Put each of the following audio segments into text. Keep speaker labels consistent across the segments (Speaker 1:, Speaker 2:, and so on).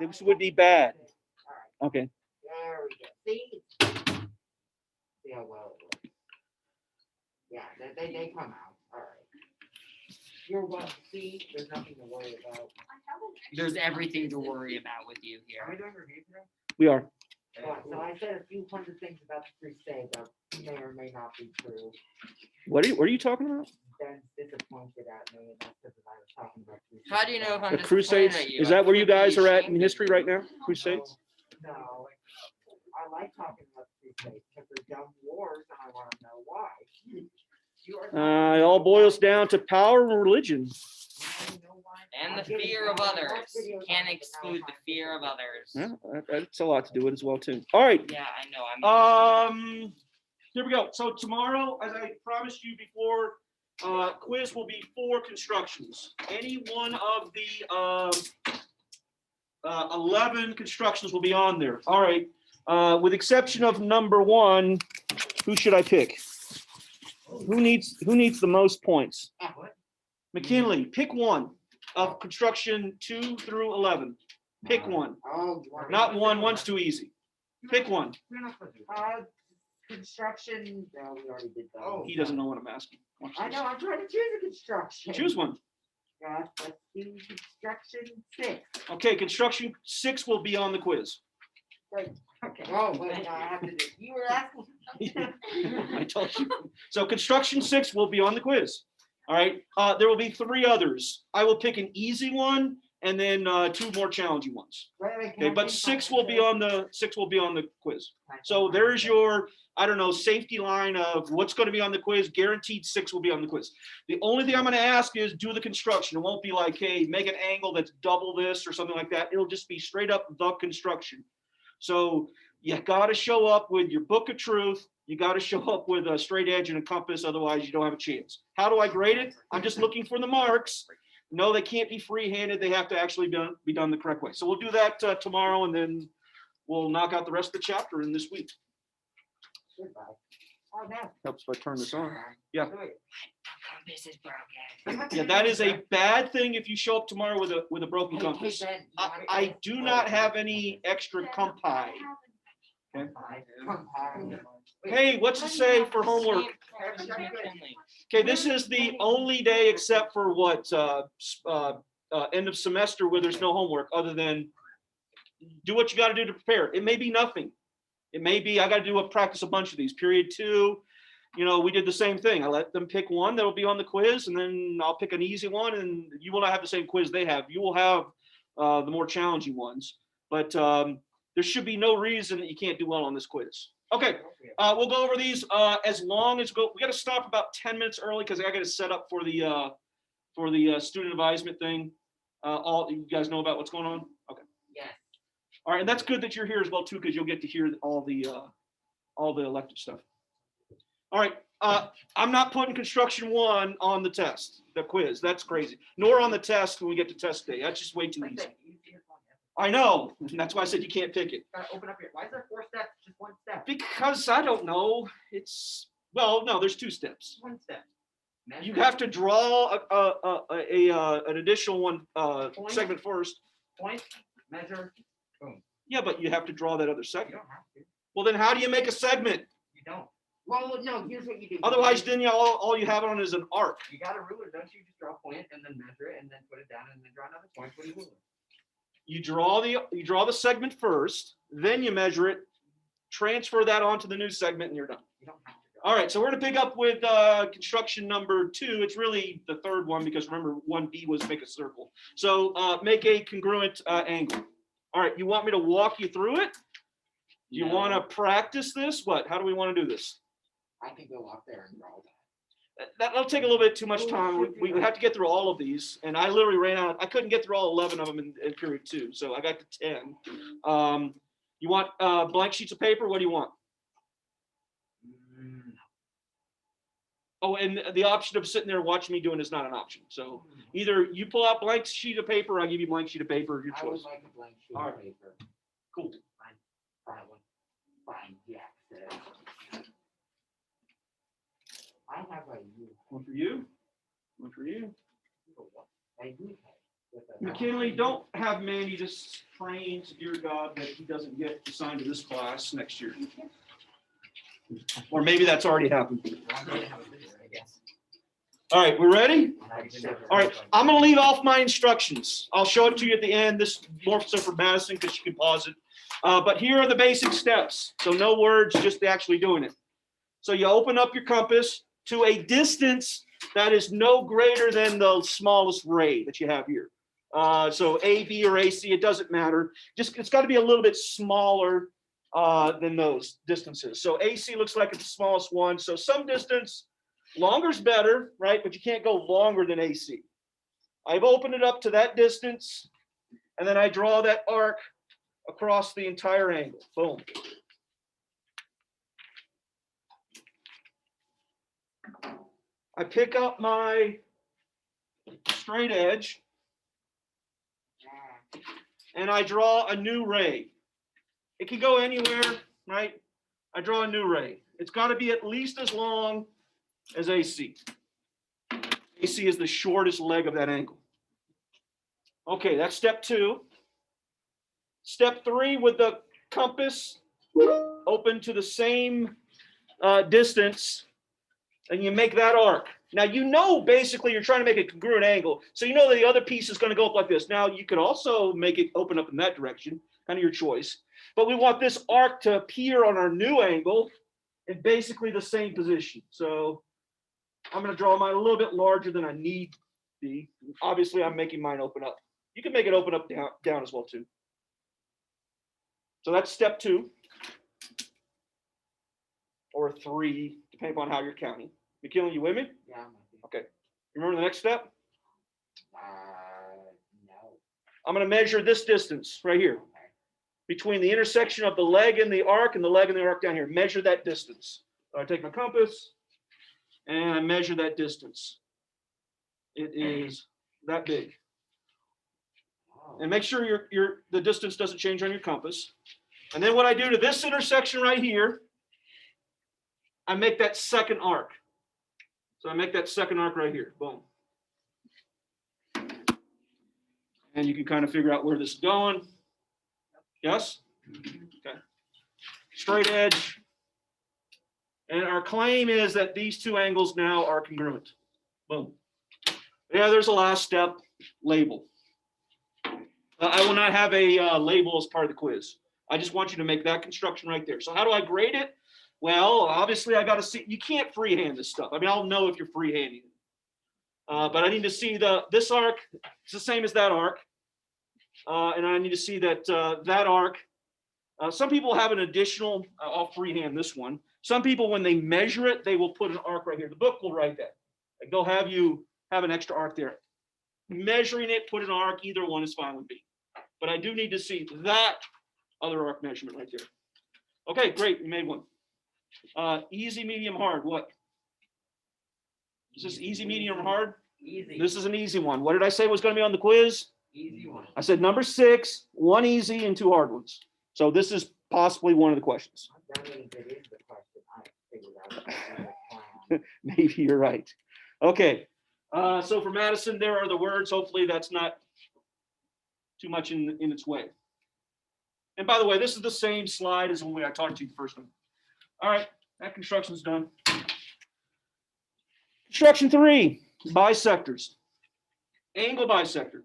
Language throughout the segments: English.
Speaker 1: This would be bad.
Speaker 2: All right.
Speaker 1: Okay.
Speaker 2: There we go. See? See how well it works. Yeah, they come out. All right. You're welcome. See, there's nothing to worry about.
Speaker 3: There's everything to worry about with you
Speaker 2: Are we
Speaker 3: here.
Speaker 2: doing review today?
Speaker 1: We are.
Speaker 2: So I said a few hundred things about the crusade that may or may not be true.
Speaker 1: What are you talking about?
Speaker 2: Ben's disappointed at me, and that's because I was talking about crusade.
Speaker 3: How do you know if I'm
Speaker 1: The
Speaker 3: disappointed
Speaker 1: Crusades.
Speaker 3: at you?
Speaker 1: Is
Speaker 3: I
Speaker 1: that where you
Speaker 3: couldn't be
Speaker 1: guys are at
Speaker 3: ashamed
Speaker 1: in
Speaker 3: of
Speaker 1: history
Speaker 3: you.
Speaker 1: right now? Crusades.
Speaker 2: No, I like talking about the crusades because they're dumb wars, and I want to know why. You are
Speaker 1: It all boils down to power and religion.
Speaker 3: And the fear of others. Can't exclude the fear of others.
Speaker 1: Yeah, that's a lot to do with it as well too. All right.
Speaker 3: Yeah, I know.
Speaker 1: Here we go. So tomorrow, as I promised you before, quiz will be 4 constructions. Any one of the 11 constructions will be on there. All right. With exception of number 1, who should I pick? Who needs the most points? McKinley, pick one of construction 2 through 11. Pick one. Not one. One's too easy. Pick one.
Speaker 2: Construction. No, we already did that.
Speaker 1: Oh, he doesn't know what I'm asking. Watch
Speaker 2: I
Speaker 1: this.
Speaker 2: know. I'm trying to choose a construction.
Speaker 1: Choose one.
Speaker 2: Yeah, let's do construction 6.
Speaker 1: Okay, construction 6 will be on the quiz.
Speaker 2: Right. Okay. Oh, wait, I have to do. You were asking.
Speaker 1: I told you. So construction 6 will be on the quiz. All right. There will be 3 others. I will pick an easy one and then 2 more challenging ones.
Speaker 2: Wait,
Speaker 1: Okay, but 6 will be on the quiz. So there's your, I don't know, safety line of what's going to be on the quiz. Guaranteed 6 will be on the quiz. The only thing I'm going to ask is do the construction. It won't be like, hey, make an angle that's double this or something like that. It'll just be straight up the construction. So you got to show up with your book of truth. You got to show up with a straight edge and a compass. Otherwise, you don't have a chance. How do I grade it? I'm just looking for the marks. No, they can't be free-handed. They have to actually be done the correct way. So we'll do that tomorrow, and then we'll knock out the rest of the chapter in this week.
Speaker 2: Goodbye. Oh, no.
Speaker 1: Helps if I turn this on. Yeah.
Speaker 3: This is broken.
Speaker 1: Yeah, that is a bad thing if you show up tomorrow with a broken compass. I do not have any extra compi. Okay. Hey, what's it say for homework? Okay, this is the only day except for what end of semester where there's no homework other than do what you got to do to prepare. It may be nothing. It may be I got to do practice a bunch of these. Period 2, we did the same thing. I let them pick one that'll be on the quiz, and then I'll pick an easy one, and you will not have the same quiz they have. You will have the more challenging ones, but there should be no reason that you can't do well on this quiz. Okay, we'll go over these as long as we got to stop about 10 minutes early because I got to set up for the student advisement thing. All you guys know about what's going on? Okay.
Speaker 2: Yes.
Speaker 1: All right, and that's good that you're here as well too because you'll get to hear all the elective stuff. All right, I'm not putting construction 1 on the test, the quiz. That's crazy. Nor on the test when we get to test day. That's just way too easy. I know. And that's why I said you can't pick it.
Speaker 2: Open up here. Why is there 4 steps? Just 1 step.
Speaker 1: Because I don't know. No, there's 2 steps.
Speaker 2: 1 step.
Speaker 1: You have to draw an additional one segment first.
Speaker 2: Point, measure, boom.
Speaker 1: Yeah, but you have to draw that other
Speaker 2: You
Speaker 1: segment.
Speaker 2: don't have to.
Speaker 1: Well, then how do you make a segment?
Speaker 2: You don't. Well, no, here's what you do.
Speaker 1: Otherwise, then all you have on is an arc.
Speaker 2: You got a ruler, don't you? Just draw a point and then measure it and then put it down and then draw another point with a ruler.
Speaker 1: You draw the segment first, then you measure it, transfer that onto the new segment, and you're done.
Speaker 2: You don't have to draw.
Speaker 1: All right, so we're going to pick up with construction number 2. It's really the third one because remember 1B was make a circle. So make a congruent angle. All right, you want me to walk you through it? Do you want to practice this? What? How do we want to do this?
Speaker 2: I can go up there and draw that.
Speaker 1: That'll take a little bit too much time. We have to get through all of these, and I literally ran out. I couldn't get through all 11 of them in period 2, so I got to 10. You want blank sheets of paper? What do you want? Oh, and the option of sitting there watching me doing is not an option. So either you pull out blank sheet of paper, or I give you blank sheet of paper. Your
Speaker 2: I would
Speaker 1: choice.
Speaker 2: like a blank sheet
Speaker 1: All
Speaker 2: of
Speaker 1: right.
Speaker 2: paper.
Speaker 1: Cool.
Speaker 2: Fine, Jackson. I have a U.
Speaker 1: One for you. One for you.
Speaker 2: I do have.
Speaker 1: McKinley, don't have Mandy just praying to dear God that he doesn't get assigned to this class next year. Or maybe that's already happened. All right, we ready? All right, I'm going to leave off my instructions. I'll show it to you at the end. This more so for Madison because you can pause it. But here are the basic steps. So no words, just actually doing it. So you open up your compass to a distance that is no greater than the smallest ray that you have here. So A, B, or AC, it doesn't matter. Just it's got to be a little bit smaller than those distances. So AC looks like it's the smallest one. So some distance, longer is better, right? But you can't go longer than AC. I've opened it up to that distance, and then I draw that arc across the entire angle. Boom. I pick up my straight edge, and I draw a new ray. It can go anywhere, right? I draw a new ray. It's got to be at least as long as AC. AC is the shortest leg of that angle. Okay, that's step 2. Step 3, with the compass open to the same distance, and you make that arc. Now, you know, basically you're trying to make a congruent angle, so you know that the other piece is going to go up like this. Now, you could also make it open up in that direction, kind of your choice. But we want this arc to appear on our new angle in basically the same position. So I'm going to draw mine a little bit larger than I need to be. Obviously, I'm making mine open up. You can make it open up down as well, too. So that's step 2. Or 3, depending on how you're counting. McKinley, you with me?
Speaker 2: Yeah, I'm with you.
Speaker 1: Okay. You remember the next step?
Speaker 2: No.
Speaker 1: I'm going to measure this distance right here
Speaker 2: Okay.
Speaker 1: between the intersection of the leg and the arc and the leg and the arc down here. Measure that distance. So I take my compass and I measure that distance. It is that big.
Speaker 2: Oh.
Speaker 1: And make sure the distance doesn't change on your compass. And then what I do to this intersection right here, I make that second arc. So I make that second arc right here. Boom. And you can kind of figure out where this is going. Yes? Okay. Straight edge. And our claim is that these two angles now are congruent. Boom. Yeah, there's a last step, label. I will not have a label as part of the quiz. I just want you to make that construction right there. So how do I grade it? Well, obviously I got to see, you can't freehand this stuff. I mean, I'll know if you're freehanding it. But I need to see this arc, it's the same as that arc. And I need to see that that arc, some people have an additional, I'll freehand this one. Some people, when they measure it, they will put an arc right here. The book will write that. Like they'll have you have an extra arc there. Measuring it, put an arc, either one is fine with me. But I do need to see that other arc measurement right there. Okay, great, we made one. Easy, medium, hard, what? Is this easy, medium, or hard?
Speaker 3: Easy.
Speaker 1: This is an easy one. What did I say was going to be on the quiz?
Speaker 3: Easy one.
Speaker 1: I said number 6, 1 easy and 2 hard ones. So this is possibly one of the questions.
Speaker 2: That means it is the question I figured out.
Speaker 1: Maybe you're right. Okay. So for Madison, there are the words. Hopefully that's not too much in its way. And by the way, this is the same slide as when I talked to you the first time. All right, that construction's done. Construction 3, bisectors. Angle bisector.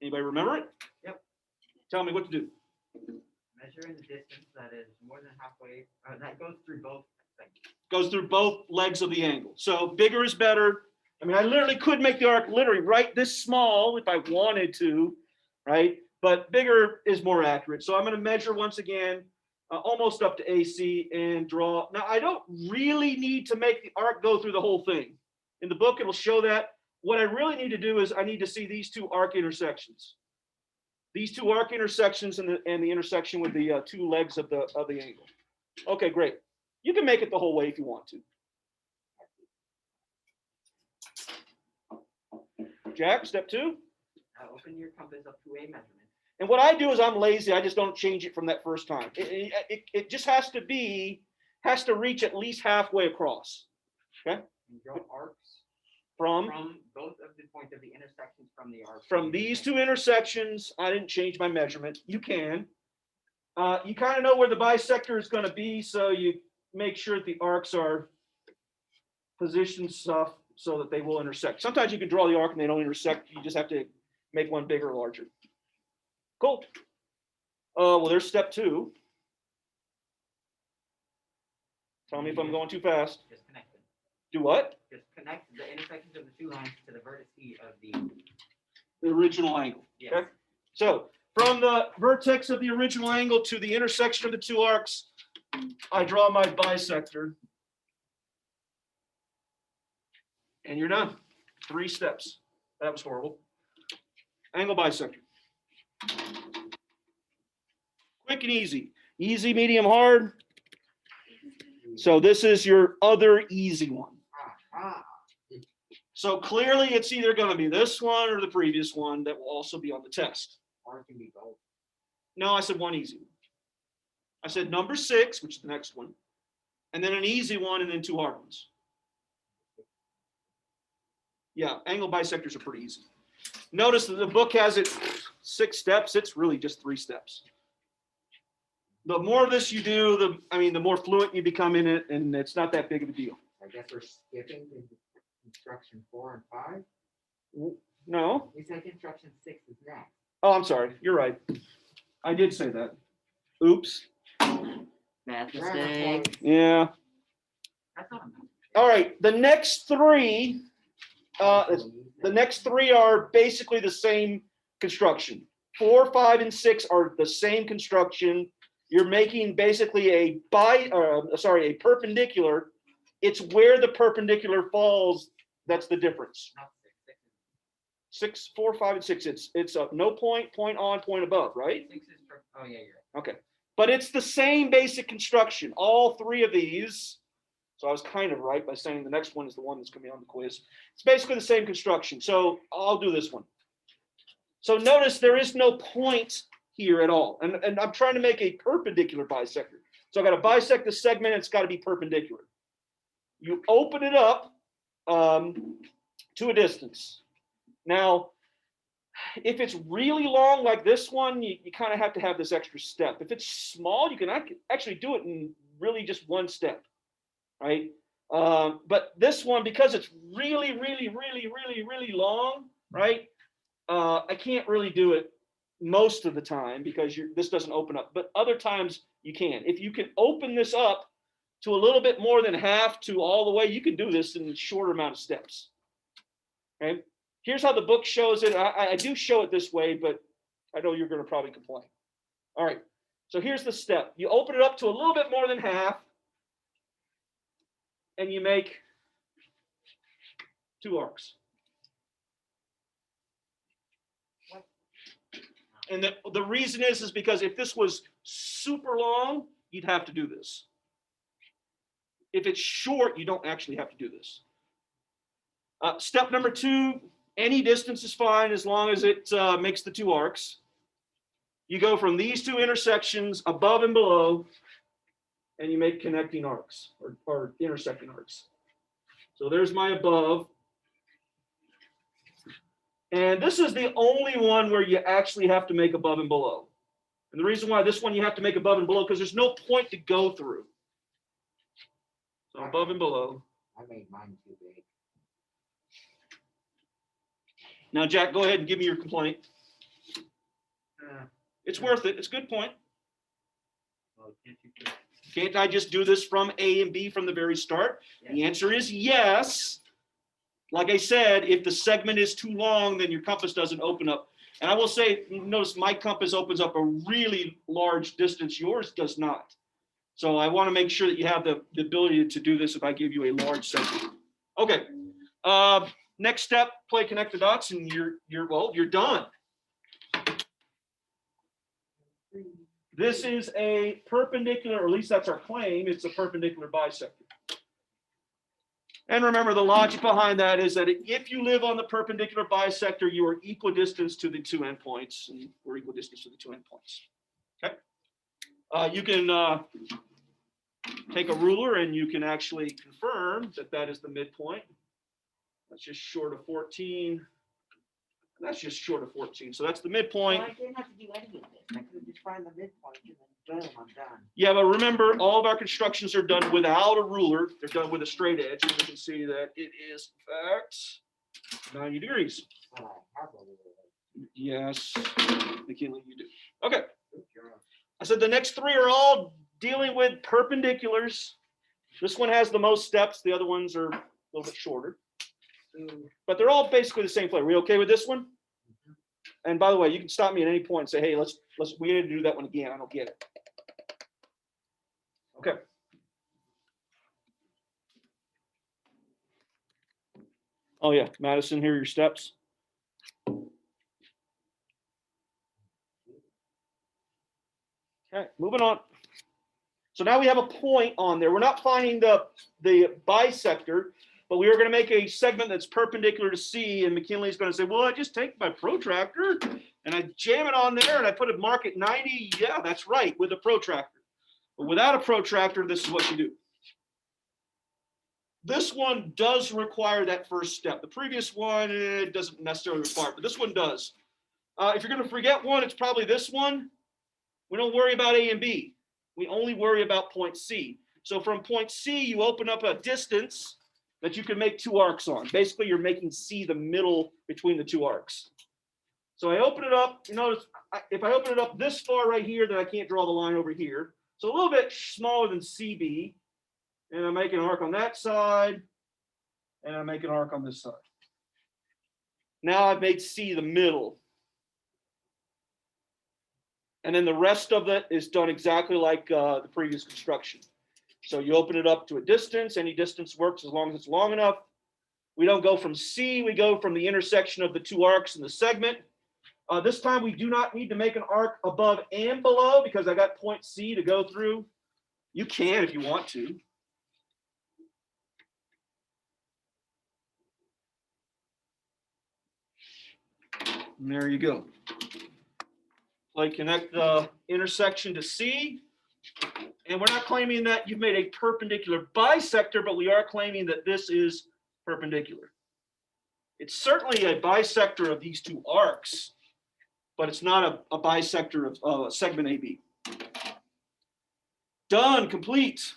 Speaker 1: Anybody remember it?
Speaker 3: Yep.
Speaker 1: Tell me what to do.
Speaker 3: Measuring the distance that is more than halfway, that goes through both things.
Speaker 1: Goes through both legs of the angle. So bigger is better. I mean, I literally could make the arc literally right this small if I wanted to, right? But bigger is more accurate. So I'm going to measure once again, almost up to AC and draw. Now, I don't really need to make the arc go through the whole thing. In the book, it'll show that. What I really need to do is I need to see these 2 arc intersections. These 2 arc intersections and the intersection with the 2 legs of the angle. Okay, great. You can make it the whole way if you want to. Jack, step 2.
Speaker 3: Open your compass up to a measurement.
Speaker 1: And what I do is I'm lazy. I just don't change it from that first time. It just has to reach at least halfway across. Okay.
Speaker 3: And draw arcs.
Speaker 1: From
Speaker 3: both of the points of the intersections from the arc.
Speaker 1: from these two intersections, I didn't change my measurement. You can. You kind of know where the bisector is going to be, so you make sure that the arcs are positioned stuff so that they will intersect. Sometimes you can draw the arc and they don't intersect. You just have to make one bigger or larger. Cool. Well, there's step 2. Tell me if I'm going too fast.
Speaker 3: Just connect them.
Speaker 1: Do what?
Speaker 3: Just connect the intersections of the two lines to the vertices of
Speaker 1: The original angle.
Speaker 3: Yes.
Speaker 1: Okay. So from the vertex of the original angle to the intersection of the two arcs, I draw my bisector. And you're done. 3 steps. That was horrible. Angle bisector. Quick and easy. Easy, medium, hard. So this is your other easy one. So clearly it's either going to be this one or the previous one that will also be on the test.
Speaker 2: Or it can be both.
Speaker 1: No, I said one easy one. I said number 6, which is the next one, and then an easy one, and then 2 hard ones. Yeah, angle bisectors are pretty easy. Notice that the book has it 6 steps. It's really just 3 steps. The more of this you do, the more fluent you become in it, and it's not that big of a deal.
Speaker 2: I guess we're skipping to construction 4 and 5.
Speaker 1: No?
Speaker 2: You said construction 6 is next.
Speaker 1: Oh, I'm sorry. You're right. I did say that. Oops.
Speaker 3: Math
Speaker 2: Grammar
Speaker 3: mistake.
Speaker 2: point.
Speaker 1: Yeah.
Speaker 3: That's not
Speaker 1: All right. The next 3 are basically the same construction. 4, 5, and 6 are the same construction. You're making basically a perpendicular. It's where the perpendicular falls that's the difference.
Speaker 3: not
Speaker 1: 6, 4, 5, and 6. It's a no point, point on, point above, right?
Speaker 3: 6 is for, oh yeah, you're right.
Speaker 1: Okay. But it's the same basic construction. All 3 of these. So I was kind of right by saying the next one is the one that's going to be on the quiz. It's basically the same construction. So I'll do this one. So notice there is no point here at all. And I'm trying to make a perpendicular bisector. So I've got to bisect the segment. It's got to be perpendicular. You open it up to a distance. Now, if it's really long like this one, you kind of have to have this extra step. If it's small, you can actually do it in really just 1 step, right? But this one, because it's really, really, really, really, really long, right? I can't really do it most of the time because this doesn't open up. But other times you can. If you can open this up to a little bit more than half to all the way, you can do this in a shorter amount of steps. Okay. Here's how the book shows it. I do show it this way, but I know you're going to probably complain. All right. So here's the step. You open it up to a little bit more than half, and you make 2 arcs. And the reason is because if this was super long, you'd have to do this. If it's short, you don't actually have to do this. Step number 2, any distance is fine as long as it makes the 2 arcs. You go from these 2 intersections above and below, and you make connecting arcs or intersecting arcs. So there's my above. And this is the only one where you actually have to make above and below. And the reason why this one you have to make above and below, because there's no point to go through. So above and below.
Speaker 2: I made mine too big.
Speaker 1: Now, Jack, go ahead and give me your complaint. It's worth it. It's a good point.
Speaker 3: Well,
Speaker 1: Can't I just do this from A and B from the very start?
Speaker 3: Yes.
Speaker 1: The answer is yes. Like I said, if the segment is too long, then your compass doesn't open up. And I will say, notice my compass opens up a really large distance. Yours does not. So I want to make sure that you have the ability to do this if I give you a large segment. Okay. Next step, play connect the dots, and you're done. This is a perpendicular, or at least that's our claim. It's a perpendicular bisector. And remember, the logic behind that is that if you live on the perpendicular bisector, you are equidistant to the 2 endpoints, and we're equidistant to the 2 endpoints. Okay. You can take a ruler, and you can actually confirm that that is the midpoint. That's just short of 14. That's just short of 14. So that's the
Speaker 2: Well,
Speaker 1: midpoint.
Speaker 2: I didn't have to do any of this. I could just find the midpoint and then boom, I'm done.
Speaker 1: Yeah, but remember, all of our constructions are done without a ruler. They're done with a straight edge. And you can see that it is, in fact, 90 degrees.
Speaker 2: But I have a little.
Speaker 1: Yes, McKinley, you do. Okay,
Speaker 2: Good job.
Speaker 1: I said the next three are all dealing with perpendiculars. This one has the most steps. The other ones are a little bit shorter. But they're all basically the same play. Are we okay with this one? And by the way, you can stop me at any point and say, hey, we need to do that one again. I don't get it. Okay. Oh yeah, Madison, here are your steps. Okay, moving on. So now we have a point on there. We're not finding the bisector, but we are going to make a segment that's perpendicular to C, and McKinley's going to say, well, I just take my protractor and I jam it on there and I put a mark at 90. Yeah, that's right, with a protractor. But without a protractor, this is what you do. This one does require that first step. The previous one, it doesn't necessarily require, but this one does. If you're going to forget one, it's probably this one. We don't worry about A and B. We only worry about point C. So from point C, you open up a distance that you can make two arcs on. Basically, you're making C the middle between the two arcs. So I open it up. You notice if I open it up this far right here, then I can't draw the line over here. So a little bit smaller than CB. And I make an arc on that side. And I make an arc on this side. Now I've made C the middle. And then the rest of it is done exactly like the previous construction. So you open it up to a distance. Any distance works as long as it's long enough. We don't go from C. We go from the intersection of the two arcs in the segment. This time we do not need to make an arc above and below because I got point C to go through. You can if you want to. And there you go. Like connect the intersection to C. And we're not claiming that you've made a perpendicular bisector, but we are claiming that this is perpendicular. It's certainly a bisector of these two arcs, but it's not a bisector of segment AB. Done, complete.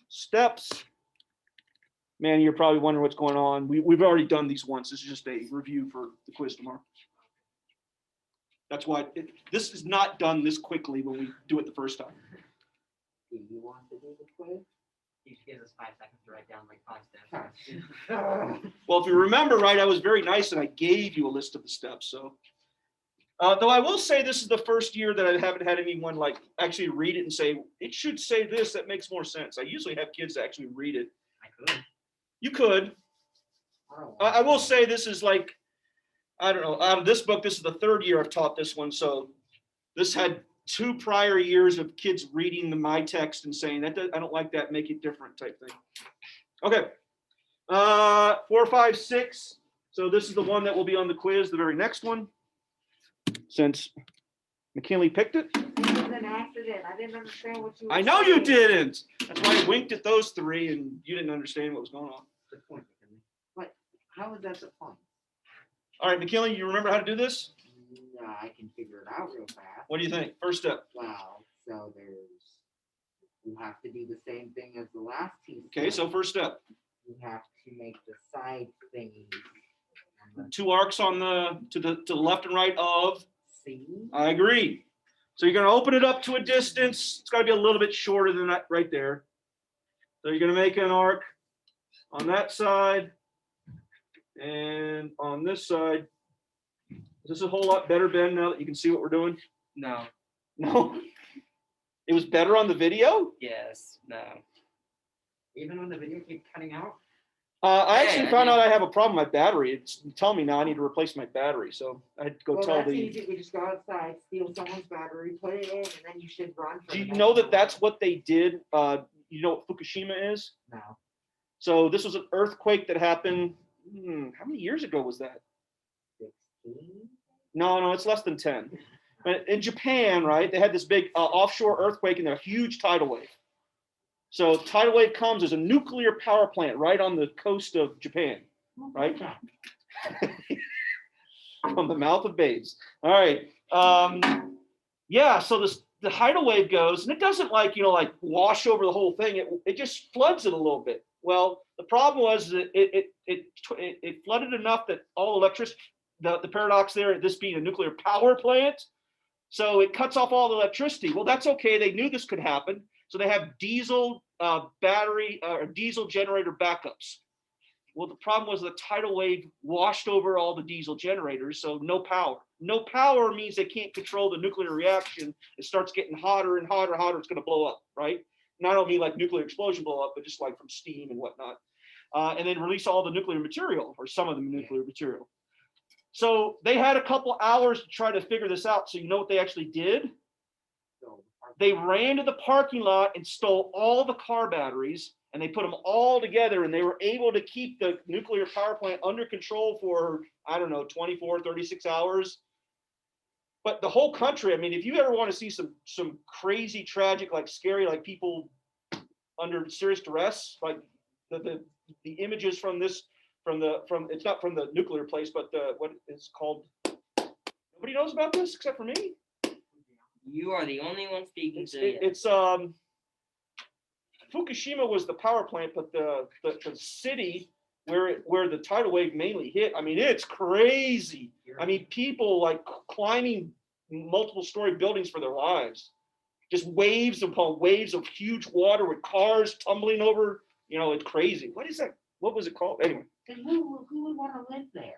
Speaker 1: Steps. Man, you're probably wondering what's going on. We've already done these once. This is just a review for the quiz tomorrow. That's why this is not done this quickly when we do it the first time.
Speaker 2: Do you want to do the quiz?
Speaker 3: Each gives us 5 seconds to write down like 5 steps.
Speaker 1: Well, if you remember right, I was very nice and I gave you a list of the steps. So, though I will say this is the first year that I haven't had anyone like actually read it and say, it should say this, that makes more sense. I usually have kids actually read it.
Speaker 3: I could.
Speaker 1: You could. I will say this is like, I don't know, out of this book, this is the third year I've taught this one. So this had 2 prior years of kids reading my text and saying that I don't like that, make it different type thing. Okay. 4, 5, 6. So this is the one that will be on the quiz, the very next one. Since McKinley picked it.
Speaker 2: It was an accident. I didn't understand what you were
Speaker 1: I know you
Speaker 2: saying.
Speaker 1: didn't. That's why I winked at those 3 and you didn't understand what was going on.
Speaker 2: Good point, McKinley. But how is that the point?
Speaker 1: All right, McKinley, you remember how to do this?
Speaker 2: No, I can figure it out real fast.
Speaker 1: What do you think? First step.
Speaker 2: Wow. So you have to do the same thing as the last 2
Speaker 1: Okay,
Speaker 2: steps.
Speaker 1: so first step.
Speaker 2: You have to make the side thingies.
Speaker 1: 2 arcs on to the left and right of.
Speaker 2: C.
Speaker 1: I agree. So you're going to open it up to a distance. It's got to be a little bit shorter than that right there. So you're going to make an arc on that side and on this side. Is this a whole lot better, Ben, now that you can see what we're doing?
Speaker 3: No.
Speaker 1: No? It was better on the video?
Speaker 3: Yes. No.
Speaker 2: Even when the video keeps cutting out?
Speaker 1: I actually
Speaker 3: Yeah,
Speaker 1: found
Speaker 3: yeah.
Speaker 1: out I have a problem with my battery. It's telling me now I need to replace my battery. So I had to go
Speaker 2: Well,
Speaker 1: tell
Speaker 2: that's
Speaker 1: the.
Speaker 2: easy. We just go outside, steal someone's battery, put it in, and then you should run. For
Speaker 1: Do you
Speaker 2: the
Speaker 1: know
Speaker 2: next
Speaker 1: that
Speaker 2: one.
Speaker 1: that's what they did? You know what Fukushima is?
Speaker 2: No.
Speaker 1: So this was an earthquake that happened. How many years ago was that?
Speaker 2: 16?
Speaker 1: No, it's less than 10. But in Japan, right, they had this big offshore earthquake and a huge tidal wave. So tidal wave comes, there's a nuclear power plant right on the coast of Japan. right? From the mouth of babes. All right. Yeah, so the tidal wave goes, and it doesn't like wash over the whole thing. It just floods it a little bit. Well, the problem was that it flooded enough that all electricity, the paradox there, this being a nuclear power plant, so it cuts off all the electricity. Well, that's okay. They knew this could happen, so they have diesel battery or diesel generator backups. Well, the problem was the tidal wave washed over all the diesel generators, so no power. No power means they can't control the nuclear reaction. It starts getting hotter and hotter and hotter. It's going to blow up, right? And I don't mean like nuclear explosion blow up, but just like from steam and whatnot. And then release all the nuclear material, or some of the nuclear material. So they had a couple hours to try to figure this out. So you know what they actually did? They ran to the parking lot and stole all the car batteries, and they put them all together, and they were able to keep the nuclear power plant under control for, I don't know, 24, 36 hours. But the whole country, I mean, if you ever want to see some crazy, tragic, like scary, like people under serious duress, like the images from this, it's not from the nuclear place, but what it's called. Nobody knows about this except for me.
Speaker 3: You are the only one speaking to it.
Speaker 1: It's Fukushima was the power plant, but the city where the tidal wave mainly hit, I mean, it's crazy. I mean, people like climbing multiple story buildings for their lives. Just waves upon waves of huge water with cars tumbling over. You know, it's crazy. What is that? What was it called? Anyway.
Speaker 2: And who would want to live there?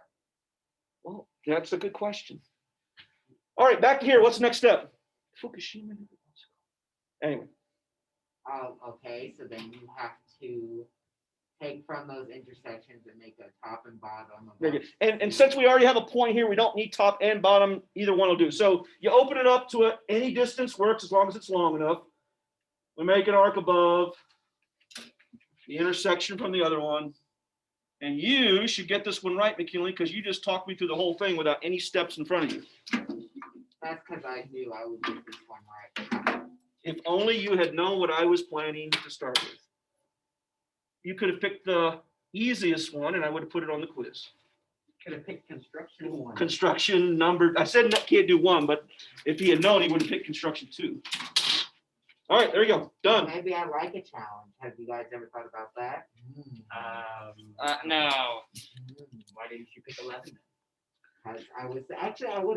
Speaker 1: Well, that's a good question. All right, back to here. What's the next step? Fukushima. Anyway.
Speaker 2: Okay, so then you have to take from those intersections and make a top and bottom.
Speaker 1: Very good. And since we already have a point here, we don't need top and bottom. Either one will do. So you open it up to any distance works as long as it's long enough. We make an arc above the intersection from the other one. And you should get this one right, McKinley, because you just talked me through the whole thing without any steps in front of you.
Speaker 2: That's because I knew I would get this one right.
Speaker 1: If only you had known what I was planning to start with. You could have picked the easiest one, and I would have put it on the quiz.
Speaker 2: Could have picked construction one.
Speaker 1: Construction number. I said can't do one, but if he had known, he would have picked construction 2. All right, there you go. Done.
Speaker 2: Maybe I like a challenge. Have you guys ever thought about that?
Speaker 3: No.
Speaker 2: Why didn't you pick 11? I would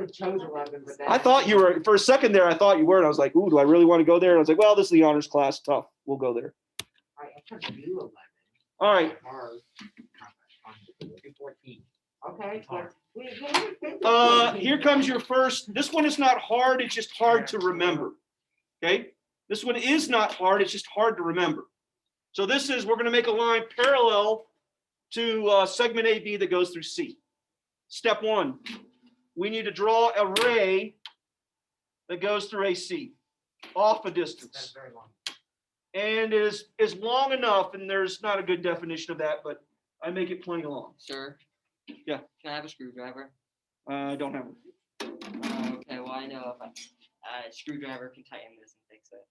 Speaker 2: have chosen 11, but then
Speaker 1: I thought you were, for a second there, I thought you were, and I was like, ooh, do I really want to go there? And I was like, well, this is the honors class, tough. We'll go there.
Speaker 2: I could do 11.
Speaker 1: All right.
Speaker 2: Hard. 14. Okay.
Speaker 1: Here comes your first. This one is not hard. It's just hard to remember. Okay. This one is not hard. It's just hard to remember. So this is, we're going to make a line parallel to segment AB that goes through C. Step 1, we need to draw a ray that goes through AC off a distance.
Speaker 2: That's very long.
Speaker 1: And is long enough, and there's not a good definition of that, but I make it plenty long.
Speaker 3: Sir?
Speaker 1: Yeah.
Speaker 3: Can I have a screwdriver?
Speaker 1: I don't have it.
Speaker 3: Okay, well, I know if a screwdriver can tighten this and fix it.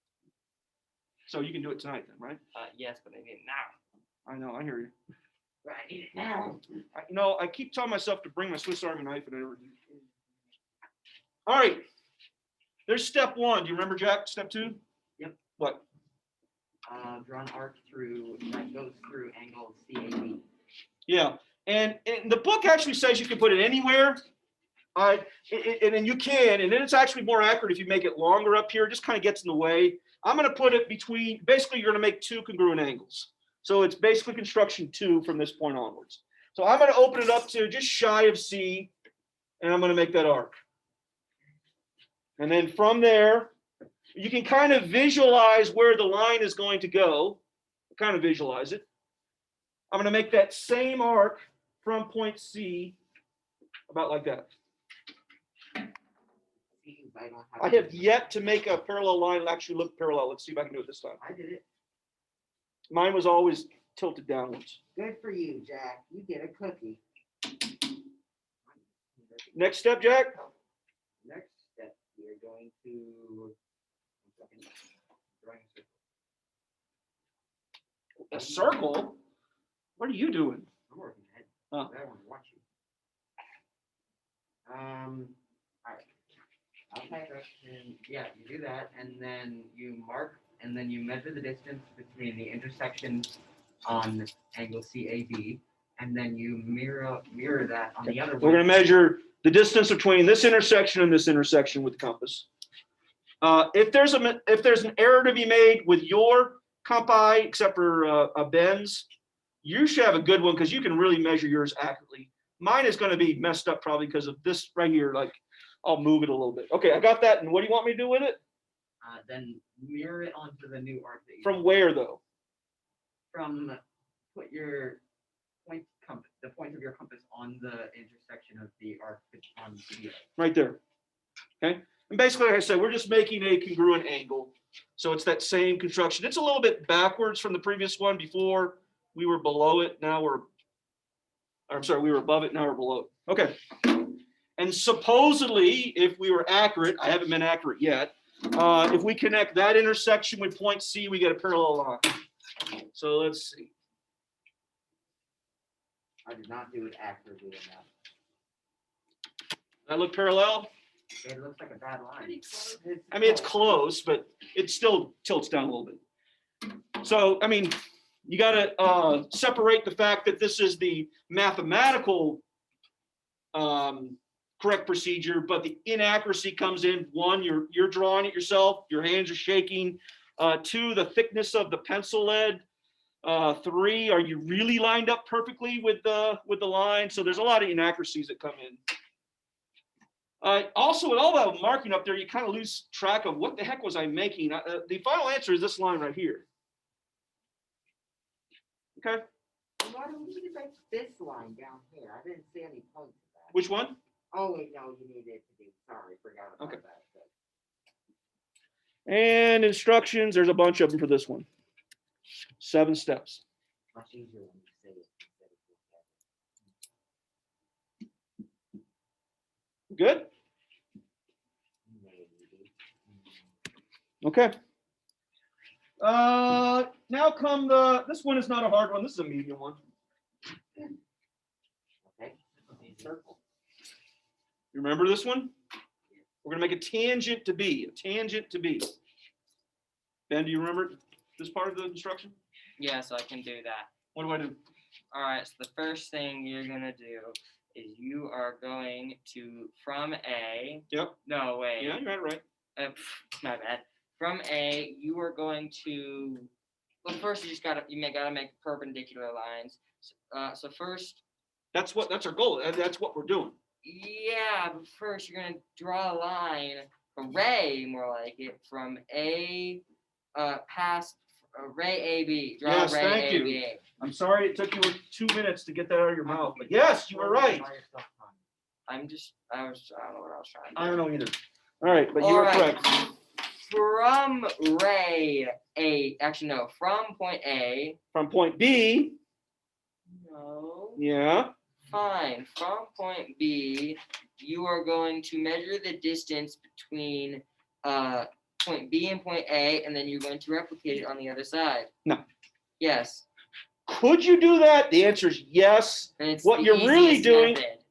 Speaker 1: So you can do it tonight then, right?
Speaker 3: Yes, but I need it now.
Speaker 1: I know, I hear you.
Speaker 2: I need it now.
Speaker 1: I keep telling myself to bring my Swiss Army knife and I never do. All right. There's step 1. Do you remember, Jack? Step 2?
Speaker 2: Yep.
Speaker 1: What?
Speaker 2: Draw an arc through that goes through angle CAB.
Speaker 1: Yeah. And the book actually says you can put it anywhere. And then you can, and then it's actually more accurate if you make it longer up here. It just kind of gets in the way. I'm going to put it between, basically you're going to make 2 congruent angles. So it's basically construction 2 from this point onwards. So I'm going to open it up to just shy of C, and I'm going to make that arc. And then from there, you can kind of visualize where the line is going to go. Kind of visualize it. I'm going to make that same arc from point C, about like that. I have yet to make a parallel line that actually look parallel. Let's see if I can do it this time.
Speaker 2: I did it.
Speaker 1: Mine was always tilted downwards.
Speaker 2: Good for you, Jack. You get a cookie.
Speaker 1: Next step, Jack.
Speaker 2: Next step, we're going to drawing
Speaker 1: A circle? What are you doing?
Speaker 2: I'm working it.
Speaker 1: Huh.
Speaker 2: That one, watch you. Alright. Okay, and yeah, you do that, and then you mark, and then you measure the distance between the intersections on angle CAB, and then you mirror that on the other
Speaker 1: We're
Speaker 2: one.
Speaker 1: gonna measure the distance between this intersection and this intersection with the compass. If there's an error to be made with your compi, except for Ben's, you should have a good one because you can really measure yours accurately. Mine is gonna be messed up probably because of this right here. Like, I'll move it a little bit. Okay, I got that. And what do you want me to do with it?
Speaker 2: Then mirror it onto the new arc that you
Speaker 1: From where though?
Speaker 2: from put your the point of your compass on the intersection of the arc on the
Speaker 1: Right there. Okay. And basically, like I said, we're just making a congruent angle. So it's that same construction. It's a little bit backwards from the previous one. Before we were below it. Now we were above it. Now we're below it. Okay. And supposedly, if we were accurate, I haven't been accurate yet. If we connect that intersection with point C, we get a parallel line. So let's see.
Speaker 2: I did not do it accurately enough.
Speaker 1: That look parallel?
Speaker 2: It looks like a bad line.
Speaker 1: I mean, it's close, but it still tilts down a little bit. So, I mean, you got to separate the fact that this is the mathematical correct procedure, but the inaccuracy comes in. One, you're drawing it yourself. Your hands are shaking. Two, the thickness of the pencil lead. Three, are you really lined up perfectly with the line? So there's a lot of inaccuracies that come in. Also, with all that marking up there, you kind of lose track of what the heck was I making. The final answer is this line right here. Okay.
Speaker 2: Why don't we make this line down here? I didn't see any points of that.
Speaker 1: Which one?
Speaker 2: Oh wait, no, you needed to do. Sorry, forgot about
Speaker 1: Okay.
Speaker 2: that.
Speaker 1: And instructions, there's a bunch of them for this one. 7 steps.
Speaker 2: Much easier when you say it instead of
Speaker 1: Good?
Speaker 2: maybe.
Speaker 1: Okay. Now come this one is not a hard one. This is a medium one.
Speaker 2: Okay. Circle.
Speaker 1: You remember this one? We're going to make a tangent to B. A tangent to B. Ben, do you remember this part of the instruction?
Speaker 3: Yeah, so I can do that.
Speaker 1: What do I do?
Speaker 3: All right, so the first thing you're gonna do is you are going to from A.
Speaker 1: Yep.
Speaker 3: No, wait.
Speaker 1: Yeah, you got it right.
Speaker 3: My bad. From A, you are going to. Well, first you just gotta make perpendicular lines. So first.
Speaker 1: That's our goal. That's what we're doing.
Speaker 3: Yeah, but first you're gonna draw a line, a ray, more like it, from A, past ray AB. Draw
Speaker 1: Yes,
Speaker 3: ray
Speaker 1: thank you.
Speaker 3: AB.
Speaker 1: I'm sorry it took you 2 minutes to get that out of your mouth, but yes, you were right.
Speaker 3: I don't know what I was trying to do.
Speaker 1: I don't know either. All right, but you
Speaker 3: All
Speaker 1: were
Speaker 3: right.
Speaker 1: correct.
Speaker 3: From ray A, actually no, from point A.
Speaker 1: From point B.
Speaker 3: No.
Speaker 1: Yeah.
Speaker 3: Fine. From point B, you are going to measure the distance between point B and point A, and then you're going to replicate it on the other side.
Speaker 1: No.
Speaker 3: Yes.
Speaker 1: Could you do that? The answer is yes.
Speaker 3: And it's
Speaker 1: What
Speaker 3: the
Speaker 1: you're really
Speaker 3: easiest
Speaker 1: doing.
Speaker 3: method.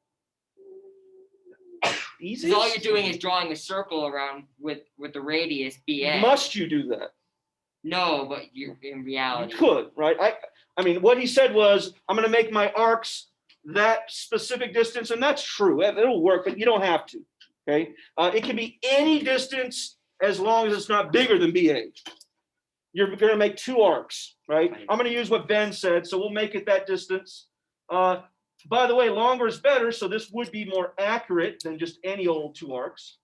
Speaker 1: Easy.
Speaker 3: 'Cause all you're doing is drawing a circle around with the radius BA.
Speaker 1: Must you do that?
Speaker 3: No, but you're in
Speaker 1: You
Speaker 3: reality.
Speaker 1: could, right? I mean, what he said was, I'm going to make my arcs that specific distance, and that's true. It'll work, but you don't have to. Okay. It can be any distance as long as it's not bigger than BA. You're going to make 2 arcs, right? I'm going to use what Ben said, so we'll make it that distance. By the way, longer is better, so this would be more accurate than just any old 2 arcs.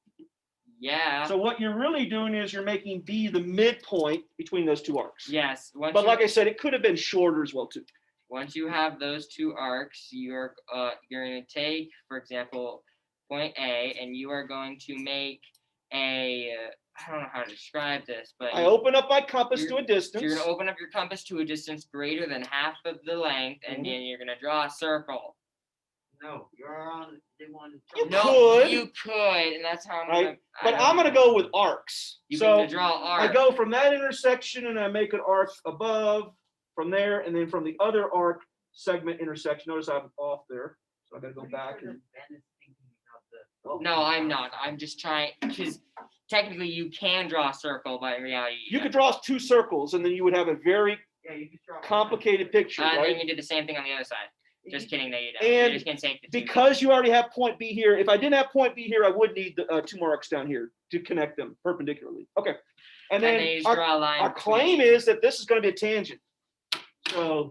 Speaker 3: Yeah.
Speaker 1: So what you're really doing is you're making B the midpoint between those 2 arcs.
Speaker 3: Yes.
Speaker 1: But like I said, it could have been shorter as well too.
Speaker 3: Once you have those 2 arcs, you're going to take, for example, point A, and you are going to make a I don't know how to describe this, but
Speaker 1: I open up my compass to a distance.
Speaker 3: You're going to open up your compass to a distance greater than half of the length, and then you're going to draw a circle.
Speaker 2: No, you're on the one.
Speaker 1: You
Speaker 3: No,
Speaker 1: could.
Speaker 3: you could, and that's how I'm
Speaker 1: Right.
Speaker 3: going to.
Speaker 1: But I'm going to go with arcs.
Speaker 3: You're
Speaker 1: So
Speaker 3: going to draw arcs.
Speaker 1: I go from that intersection and I make an arc above, from there, and then from the other arc segment intersection. Notice I'm off there, so I gotta go back and.
Speaker 2: Ben is thinking about the.
Speaker 3: No, I'm not. I'm just trying, because technically you can draw a circle, but in reality.
Speaker 1: You could draw 2 circles, and then you would have a very
Speaker 2: Yeah, you just draw.
Speaker 1: complicated picture,
Speaker 3: And then
Speaker 1: right?
Speaker 3: you did the same thing on the other side. Just kidding that you don't.
Speaker 1: And
Speaker 3: You're just gonna take the two.
Speaker 1: Because you already have point B here, if I didn't have point B here, I would need the 2 more arcs down here to connect them perpendicularly. Okay. And
Speaker 3: then
Speaker 1: then
Speaker 3: you just
Speaker 1: our,
Speaker 3: draw a line.
Speaker 1: our claim
Speaker 3: between.
Speaker 1: is that this is going to be a tangent. So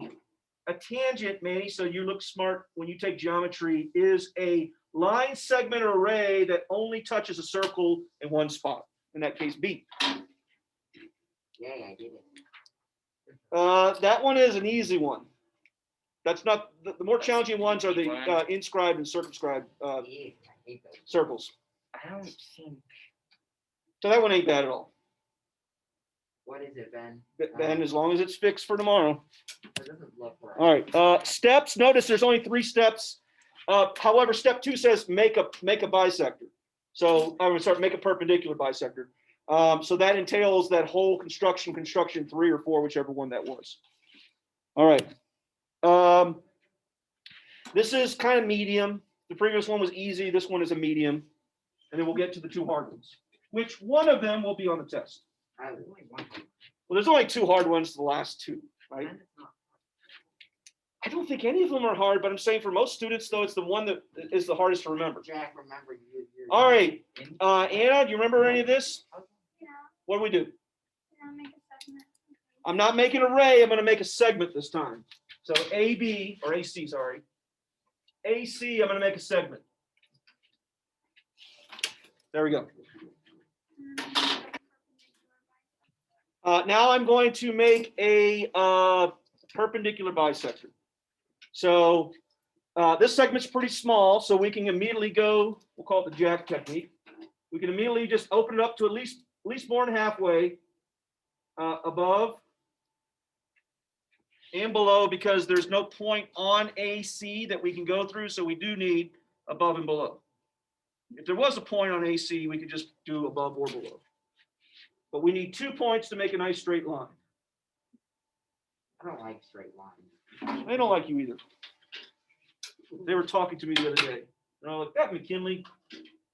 Speaker 1: a tangent, Manny, so you look smart when you take geometry, is a line segment array that only touches a circle in one spot. In that case, B.
Speaker 2: Yeah, I did it.
Speaker 1: That one is an easy one. That's not the more challenging ones are the inscribed and circumscribed
Speaker 2: Yeah, I hate those.
Speaker 1: circles.
Speaker 3: I don't think.
Speaker 1: So that one ain't bad at all.
Speaker 2: What is it, Ben?
Speaker 1: Ben, as long as it's fixed for tomorrow.
Speaker 2: It doesn't look right.
Speaker 1: All right. Steps. Notice there's only 3 steps. However, step 2 says make a bisector. So I would start make a perpendicular bisector. So that entails that whole construction 3 or 4, whichever one that was. All right. This is kind of medium. The previous one was easy. This one is a medium. And then we'll get to the 2 hard ones. Which one of them will be on the test?
Speaker 2: I only want one.
Speaker 1: Well, there's only 2 hard ones, the last 2, right?
Speaker 2: Ben, it's not.
Speaker 1: I don't think any of them are hard, but I'm saying for most students, though, it's the one that is the hardest to remember.
Speaker 2: Jack, remember you.
Speaker 1: All right. Anna, do you remember any of this?
Speaker 4: Yeah,
Speaker 1: What do we do?
Speaker 4: make a segment.
Speaker 1: I'm not making an array. I'm going to make a segment this time. So AB, or AC, sorry. AC, I'm going to make a segment. There we go. Now I'm going to make a perpendicular bisector. So this segment's pretty small, so we can immediately go, we'll call it the jack technique. We can immediately just open it up to at least more than halfway above and below, because there's no point on AC that we can go through, so we do need above and below. If there was a point on AC, we could just do above or below. But we need 2 points to make a nice straight line.
Speaker 2: I don't like straight lines.
Speaker 1: I don't like you either. They were talking to me the other day. And I'm like, that McKinley.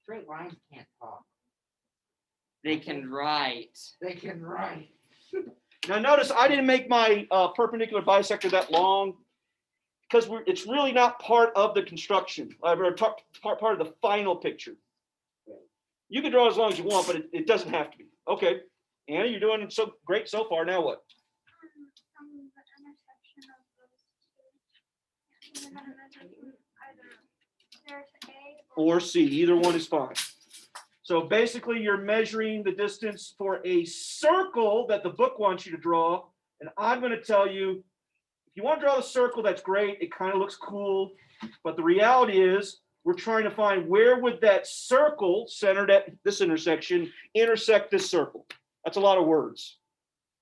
Speaker 2: Straight lines can't talk.
Speaker 3: They can write.
Speaker 2: They can write.
Speaker 1: Now notice I didn't make my perpendicular bisector that long because it's really not part of the construction. Part of the final picture. You can draw as long as you want, but it doesn't have to be. Okay, Anna, you're doing so great so far. Now what?
Speaker 4: From the intersection of those 2. We're gonna measure either there to A
Speaker 1: Or C, either one is fine. So basically you're measuring the distance for a circle that the book wants you to draw. And I'm going to tell you, if you want to draw the circle, that's great. It kind of looks cool. But the reality is we're trying to find where would that circle centered at this intersection intersect this circle. That's a lot of words.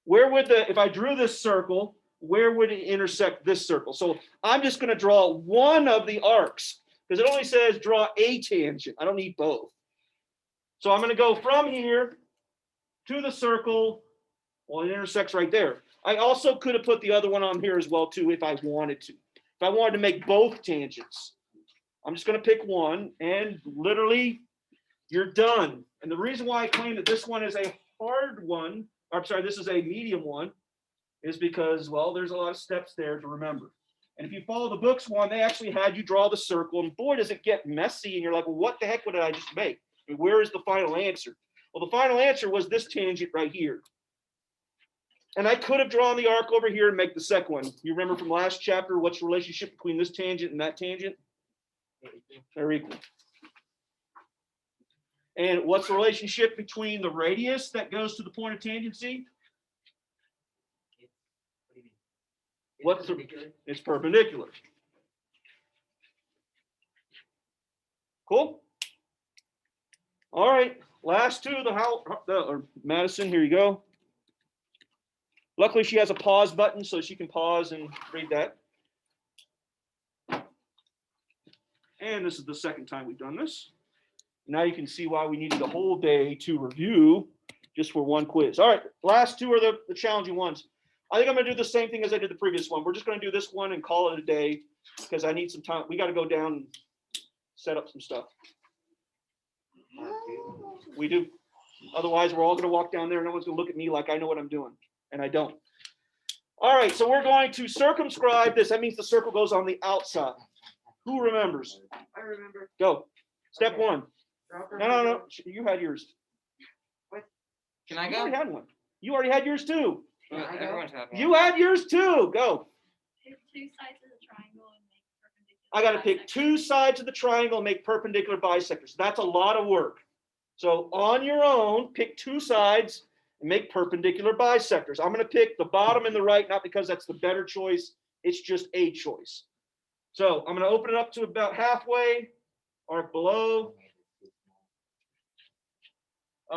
Speaker 1: Where would if I drew this circle, where would it intersect this circle? So I'm just going to draw one of the arcs because it only says draw a tangent. I don't need both. So I'm going to go from here to the circle. Well, it intersects right there. I also could have put the other one on here as well, too, if I wanted to. If I wanted to make both tangents. I'm just going to pick one, and literally, you're done. And the reason why I claim that this one is a hard one, or I'm sorry, this is a medium one, is because, well, there's a lot of steps there to remember. And if you follow the books one, they actually had you draw the circle, and boy, does it get messy, and you're like, well, what the heck did I just make? I mean, where is the final answer? Well, the final answer was this tangent right here. And I could have drawn the arc over here and make the second one. You remember from last chapter, what's the relationship between this tangent and that tangent? They're equal. And what's the relationship between the radius that goes to the point of tangency?
Speaker 2: What do you mean?
Speaker 1: It's perpendicular. Cool. All right, last two, or Madison, here you go. Luckily, she has a pause button, so she can pause and read that. And this is the second time we've done this. Now you can see why we needed the whole day to review just for one quiz. All right, last two are the challenging ones. I think I'm gonna do the same thing as I did the previous one. We're just gonna do this one and call it a day because I need some time. We gotta go down and set up some stuff. We do. Otherwise, we're all gonna walk down there and no one's gonna look at me like I know what I'm doing, and I don't. All right, so we're going to circumscribe this. That means the circle goes on the outside. Who remembers?
Speaker 2: I remember.
Speaker 1: Go. Step
Speaker 2: Okay.
Speaker 1: one. No. You had yours.
Speaker 3: Can I
Speaker 1: You
Speaker 3: go?
Speaker 1: already had one. You already had yours too.
Speaker 3: Well,
Speaker 2: I go?
Speaker 3: everyone's had one.
Speaker 1: You had yours too. Go.
Speaker 4: Pick two sides of the triangle and make perpendicular.
Speaker 1: I got to pick
Speaker 4: bisectors.
Speaker 1: two sides of the triangle and make perpendicular bisectors. That's a lot of work. So on your own, pick two sides and make perpendicular bisectors. I'm going to pick the bottom and the right, not because that's the better choice. It's just a choice. So I'm going to open it up to about halfway, arc below.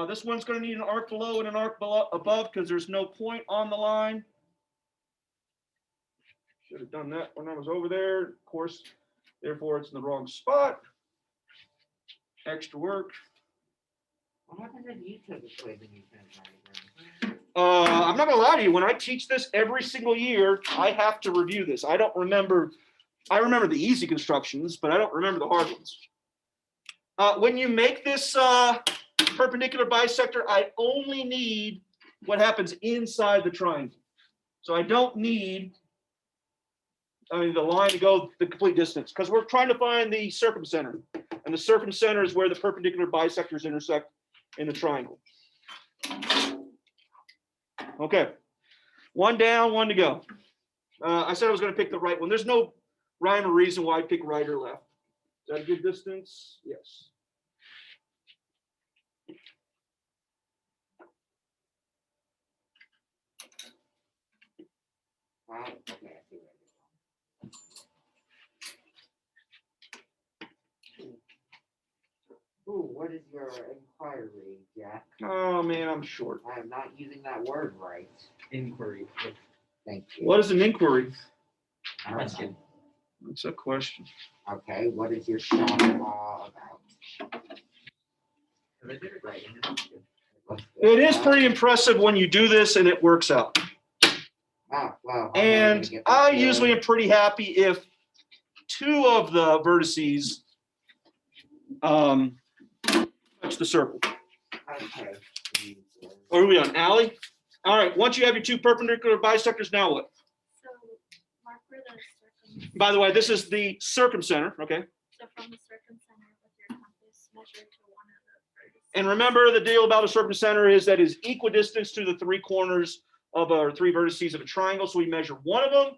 Speaker 1: This one's going to need an arc below and an arc above because there's no point on the line. Should have done that when I was over there. Of course, therefore it's in the wrong spot. Extra work.
Speaker 2: What happens if you took a quiz and you couldn't diagram?
Speaker 1: I'm not gonna lie to you. When I teach this every single year, I have to review this. I don't remember. I remember the easy constructions, but I don't remember the hard ones. When you make this perpendicular bisector, I only need what happens inside the triangle. So I don't need, the line to go the complete distance because we're trying to find the circumcenter, and the circumcenter is where the perpendicular bisectors intersect in the triangle. Okay, one down, one to go. I said I was going to pick the right one. There's no rhyme or reason why I pick right or left. Is that a good distance? Yes.
Speaker 2: Wow. Okay, I see where you're going. Ooh, what is your inquiry, Jack?
Speaker 1: Oh man, I'm short.
Speaker 2: I am not using that word right.
Speaker 3: Inquiry.
Speaker 2: Thank you.
Speaker 1: What is an inquiry?
Speaker 3: Question.
Speaker 1: That's a question.
Speaker 2: Okay, what is your shot law about?
Speaker 3: I did it right.
Speaker 1: It is pretty impressive when you do this and it works out.
Speaker 2: Ah, well.
Speaker 1: And I usually am pretty happy if two of the vertices touch the circle.
Speaker 2: Okay.
Speaker 1: Or are we on alley? All right, once you have your two perpendicular bisectors, now what?
Speaker 4: So mark where the circum.
Speaker 1: By the way, this is the circumcenter, okay?
Speaker 4: So from the circumcenter with your compass, measure to one of the vertices.
Speaker 1: And remember the deal about a circumcenter is that is equidistant to the three corners of our three vertices of a triangle. So we measure one of them.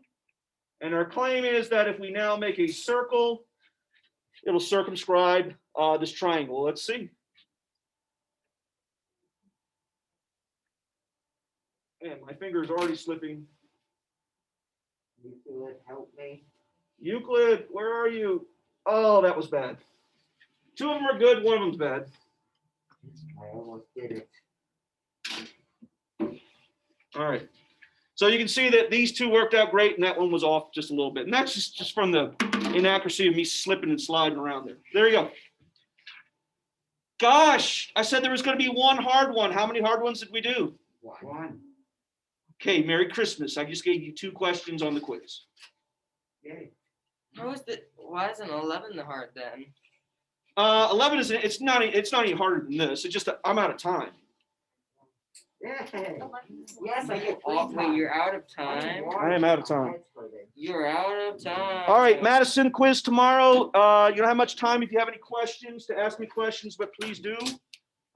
Speaker 1: And our claim is that if we now make a circle, it'll circumscribe this triangle. Let's see. Man, my finger is already slipping.
Speaker 2: Euclid, help me.
Speaker 1: Euclid, where are you? Oh, that was bad. Two of them are good, one of them's bad.
Speaker 2: I almost did it.
Speaker 1: All right. So you can see that these two worked out great and that one was off just a little bit. And that's just from the inaccuracy of me slipping and sliding around there. There you go. Gosh, I said there was going to be one hard one. How many hard ones did we do?
Speaker 2: One.
Speaker 1: Okay, Merry Christmas. I just gave you 2 questions on the quiz.
Speaker 2: Yay.
Speaker 3: Why isn't 11 the hard then?
Speaker 1: 11 is it's not any harder than this. It's just that I'm out of time.
Speaker 2: Yay.
Speaker 4: 11
Speaker 2: Yes, I get
Speaker 3: Oh,
Speaker 2: free
Speaker 3: wait,
Speaker 2: time.
Speaker 3: you're out of time.
Speaker 1: I am out of time.
Speaker 3: You're out of time.
Speaker 1: All right, Madison, quiz tomorrow. You don't have much time. If you have any questions, to ask me questions, but please do.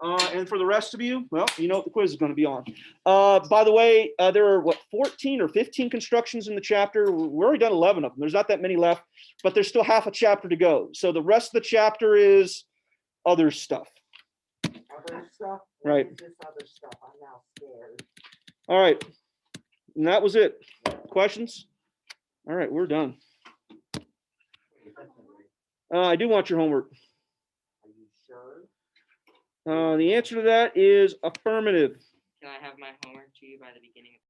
Speaker 1: And for the rest of you, well, you know what the quiz is going to be on. By the way, there are 14 or 15 constructions in the chapter. We're already done 11 of them. There's not that many left, but there's still half a chapter to go. So the rest of the chapter is other stuff.
Speaker 2: Other stuff?
Speaker 1: Right.
Speaker 2: What is this other stuff? I'm now scared.
Speaker 1: All right. And that was it. Questions? All right, we're done. I do want your homework.
Speaker 2: Are you sure?
Speaker 1: The answer to that is affirmative.
Speaker 3: Can I have my homework to you by the beginning of